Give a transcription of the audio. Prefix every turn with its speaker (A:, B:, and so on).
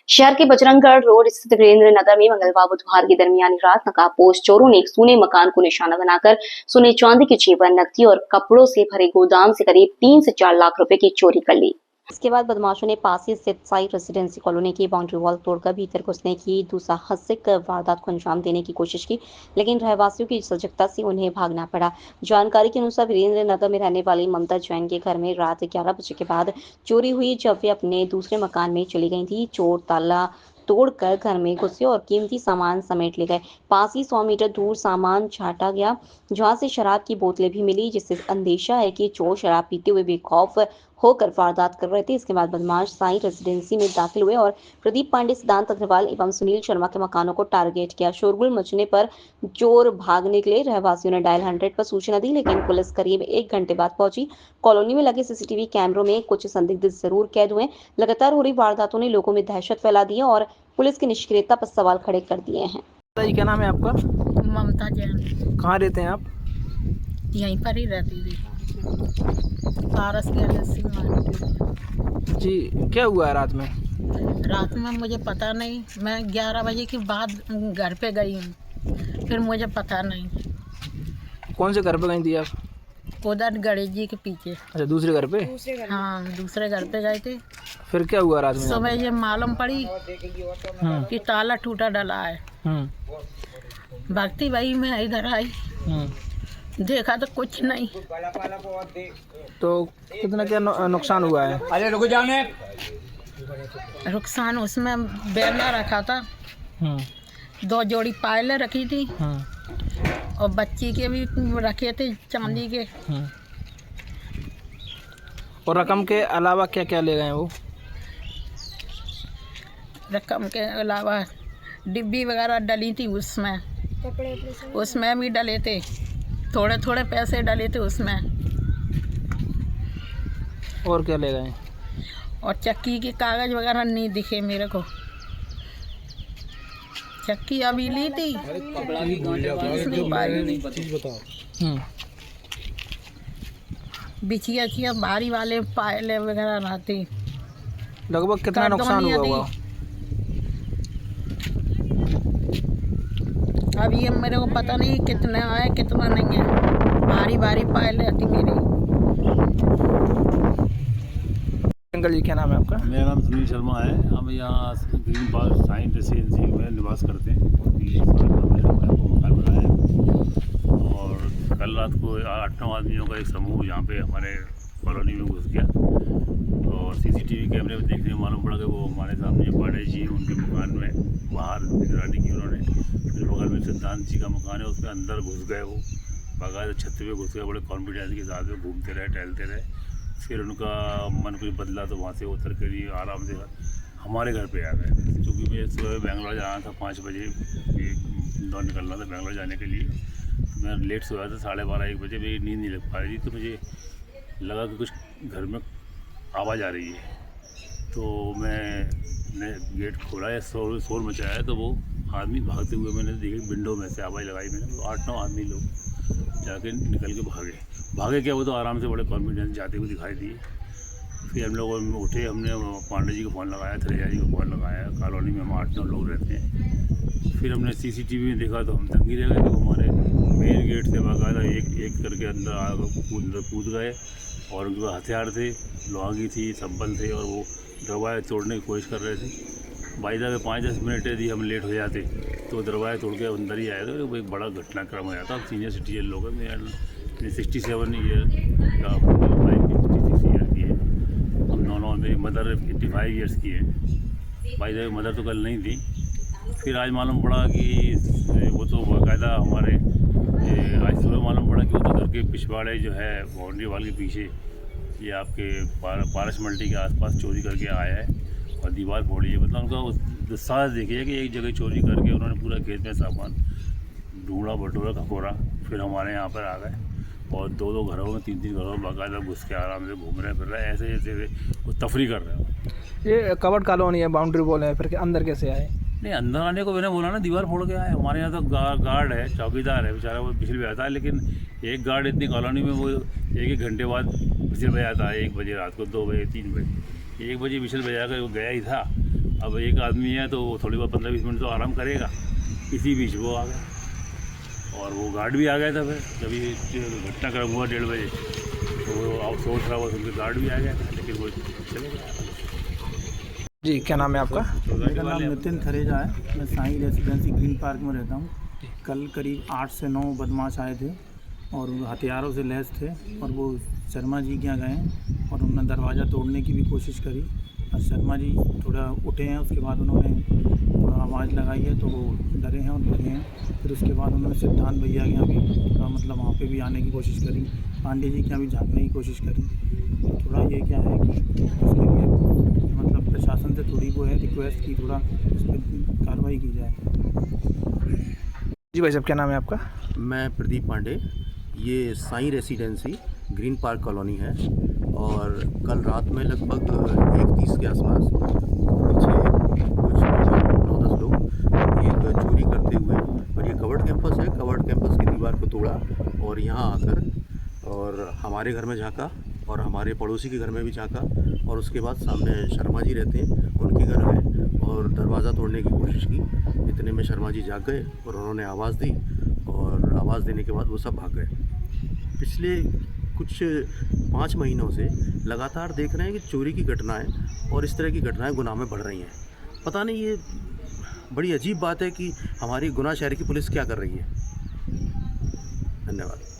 A: शहर के बजरंगगढ़ रोड स्थित वीरेंद्र नगर में मंगलवार बुधवार की दरमियानी रात नकाबपोश चोरों ने एक सूने मकान को निशाना बनाकर सोने चांदी के जेवर, नकदी और कपड़ों से भरे गोदाम से करीब 3 से 4 लाख रुपए की चोरी कर ली। इसके बाद बदमाशों ने पास ही स्थित साई रेसिडेंसी कॉलोनी की बाउंड्री वॉल तोड़कर भीतर घुसने की दुस्साहसिक वारदात को अंजाम देने की कोशिश की, लेकिन रहवासियों की सजगता से उन्हें भागना पड़ा। जानकारी के अनुसार वीरेंद्र नगर में रहने वाली ममता जैन के घर में रात 11 बजे के बाद चोरी हुई, जब वे अपने दूसरे मकान में चली गई थी। चोर ताला तोड़कर घर में घुसे और कीमती सामान समेट ले गए। पास ही 100 मीटर दूर सामान छाटा गया, जहां से शराब की बोतलें भी मिली, जिससे अंदेशा है कि चोर शराब पीते हुए बेखौफ होकर वारदात कर रहे थे। इसके बाद बदमाश साई रेसिडेंसी में दाखिल हुए और प्रदीप पांडे, सिद्धांत अग्रवाल एवं सुनील शर्मा के मकानों को टारगेट किया। शोरगुल मचने पर चोर भाग निकले। रहवासियों ने डायल 100 पर सूचना दी, लेकिन पुलिस करीब 1 घंटे बाद पहुंची। कॉलोनी में लगे सीसीटीवी कैमरों में कुछ संदिग्ध जरूर कैद हुए। लगातार हो रही वारदातों ने लोगों में दहशत फैला दी है और पुलिस की निष्क्रियता पर सवाल खड़े कर दिए हैं।
B: क्या नाम है आपका?
C: ममता जैन।
B: कहाँ रहते हैं आप?
C: यहीं पर ही रहती थी, पारस के अलग
B: जी, क्या हुआ है रात में?
C: रात में मुझे पता नहीं, मैं 11 बजे के बाद घर पे गई हूँ, फिर मुझे पता नहीं।
B: कौन से घर पे गई थी आप?
C: उधर गणेश जी के पीछे।
B: अच्छा, दूसरे घर पे?
C: हाँ, दूसरे घर पे गए थे।
B: फिर क्या हुआ रात में?
C: सुबह ये मालूम पड़ी कि ताला टूटा डला है। भक्ति भाई मैं इधर आई, देखा तो कुछ नहीं।
B: तो कितना क्या नुकसान हुआ है?
D: अरे रुक जाने।
C: नुकसान उसमें बेलना रखा था, 2 जोड़ी पायलें रखी थी और बच्ची के भी रखे थे चांदी के।
B: और रकम के अलावा क्या क्या ले गए वो?
C: रकम के अलावा डिब्बी वगैरह डली थी, उसमें भी डले थे, थोड़े थोड़े पैसे डले थे उसमें।
B: और क्या ले गए?
C: और चक्की के कागज वगैरह नहीं दिखे मेरे को। चक्की अभी ली थी, बिछिया छिया भारी वाले पायले वगैरह रहती।
B: लगभग कितना नुकसान हुआ होगा?
C: अब ये मेरे को पता नहीं कितना है कितना नहीं है, भारी भारी पायले आती मेरी।
B: अंकल जी, क्या नाम है आपका?
E: मेरा नाम सुनील शर्मा है। हम यहाँ ग्रीन पार्क साई रेसिडेंसी में निवास करते हैं। मेरा मकान बनाया है और कल रात को 8-9 आदमियों का एक समूह यहाँ पे हमारे कॉलोनी में घुस गया और सीसीटीवी कैमरे में देखने में मालूम पड़ा कि वो हमारे सामने पांडे जी हैं, उनके मकान में बाहर निगरानी की उन्होंने। फिर बगल में सिद्धांत जी का मकान है, उसके अंदर घुस गए वो, बाकायदा छत पे घुस गए। बड़े कॉन्फिडेंस के साथ में घूमते रहे, टहलते रहे। फिर उनका मन कुछ बदला तो वहाँ से उतर के लिए आराम से हमारे घर पे आ गए। क्योंकि मैं सुबह बेंगलोर जाना था, 5 बजे इंदौर निकलना था बेंगलोर जाने के लिए। तो मैं लेट सोया था, 12:30-1 बजे मेरी नींद नहीं लग पा रही थी। तो मुझे लगा कि कुछ घर में आवाज़ आ रही है, तो मैंने गेट खोला या शोर मचाया, तो वो आदमी भागते हुए मैंने देखे, विंडो में से आवाज़ लगाई मैंने, तो 8-9 आदमी लोग जाके निकल के भागे क्या, वो तो आराम से बड़े कॉन्फिडेंस जाते हुए दिखाई दिए। फिर हम लोग उठे, हमने पांडे जी को फ़ोन लगाया, थरेजा जी को फ़ोन लगाया। कॉलोनी में हम 8-9 लोग रहते हैं। फिर हमने सीसीटीवी में देखा तो हम दंगी रह गए। तो हमारे मेन गेट से बाकायदा एक करके अंदर कूद गए और उनके पास हथियार थे, लोहागी थी, संबल थे और वो दरवाजे तोड़ने की कोशिश कर रहे थे। बाई दा 5-10 मिनट यदि हम लेट हो जाते तो दरवाजे तोड़ के अंदर ही आए थे। वो एक बड़ा घटनाक्रम हो जाता। हम सीनियर सिटीजन लोग हैं, मैं 67 ईयर का, 56 ईयर की है हम दोनों। मेरी मदर 85 ईयर्स की है। बाई दा मदर तो कल नहीं थी। फिर आज मालूम पड़ा कि वो तो बाकायदा हमारे आज सुबह मालूम पड़ा कि वो तो घर के पिछवाड़े जो है बाउंड्री वाल के पीछे ये आपके पारस मल्टी के आसपास चोरी करके आया है और दीवार फोड़ी है। मतलब उनका साहस देखिए कि एक जगह चोरी करके उन्होंने पूरा खेत में सामान ढूंढा, बटोरा, खकोरा, फिर हमारे यहाँ पर आ गए और 2-2 घरों में, 3-3 घरों में बाकायदा घुस के आराम से घूम रहे फिर रहे, ऐसे जैसे वो तफरी कर रहे हो।
B: ये कवर्ड कॉलोनी है, बाउंड्री वॉल है, फिर अंदर कैसे आए?
E: नहीं, अंदर आने को मैंने बोला ना, दीवार फोड़ के आए। हमारे यहाँ तो गार्ड है, चौकीदार है, बेचारा वो पिछले बजाता है। लेकिन एक गार्ड इतनी कॉलोनी में वो 1-1 घंटे बाद विशल बजाता है। 1 बजे रात को, 2 बजे, 3 बजे, 1 बजे विशल बजा कर वो गया ही था। अब एक आदमी है तो वो थोड़ी बहुत 15-20 मिनट तो आराम करेगा, इसी बीच वो आ गया और वो गार्ड भी आ गया था। फिर जब ये घटनाक्रम हुआ 1:30 बजे तो वो आउट सोच रहा हुआ, उनके गार्ड भी आ गया था, लेकिन वो चले गया।
B: जी, क्या नाम है आपका?
D: मेरा नाम नितिन थरेजा है। मैं साईं रेसिडेंसी ग्रीन पार्क में रहता हूँ। कल करीब 8 से 9 बदमाश आए थे और हथियारों से लैस थे और वो शर्मा जी के यहाँ गए और उन्होंने दरवाज़ा तोड़ने की भी कोशिश करी और शर्मा जी थोड़ा उठे हैं। उसके बाद उन्होंने थोड़ा आवाज़ लगाई है तो वो डरे हैं और भगे हैं। फिर उसके बाद उन्होंने सिद्धांत भैया के यहाँ भी थोड़ा मतलब वहाँ पे भी आने की कोशिश करी, पांडे जी के यहाँ भी झाँकने की कोशिश करी। तो थोड़ा ये क्या है कि उसके लिए मतलब प्रशासन से थोड़ी वो है रिक्वेस्ट की थोड़ा इस पर कार्रवाई की जाए।
B: जी भाई साहब, क्या नाम है आपका?
F: मैं प्रदीप पांडे। ये Sai residency green park colony है और कल रात में लगभग 1:30 के आसपास पीछे कुछ 9-10 लोग एक चोरी करते हुए, और ये कवर्ड कैंपस है, कवर्ड कैंपस की दीवार को तोड़ा और यहाँ आकर और हमारे घर में झांका और हमारे पड़ोसी के घर में भी झांका और उसके बाद सामने शर्मा जी रहते हैं, उनके घर गए और दरवाज़ा तोड़ने की कोशिश की। इतने में शर्मा जी जाग गए और उन्होंने आवाज़ दी और आवाज़ देने के बाद वो सब भाग गए। पिछले कुछ 5 महीनों से लगातार देख रहे हैं कि चोरी की घटनाएं और इस तरह की घटनाएं गुनाह में बढ़ रही हैं। पता नहीं, ये बड़ी अजीब बात है कि हमारी गुनाह शहर की पुलिस क्या कर रही है। धन्यवाद।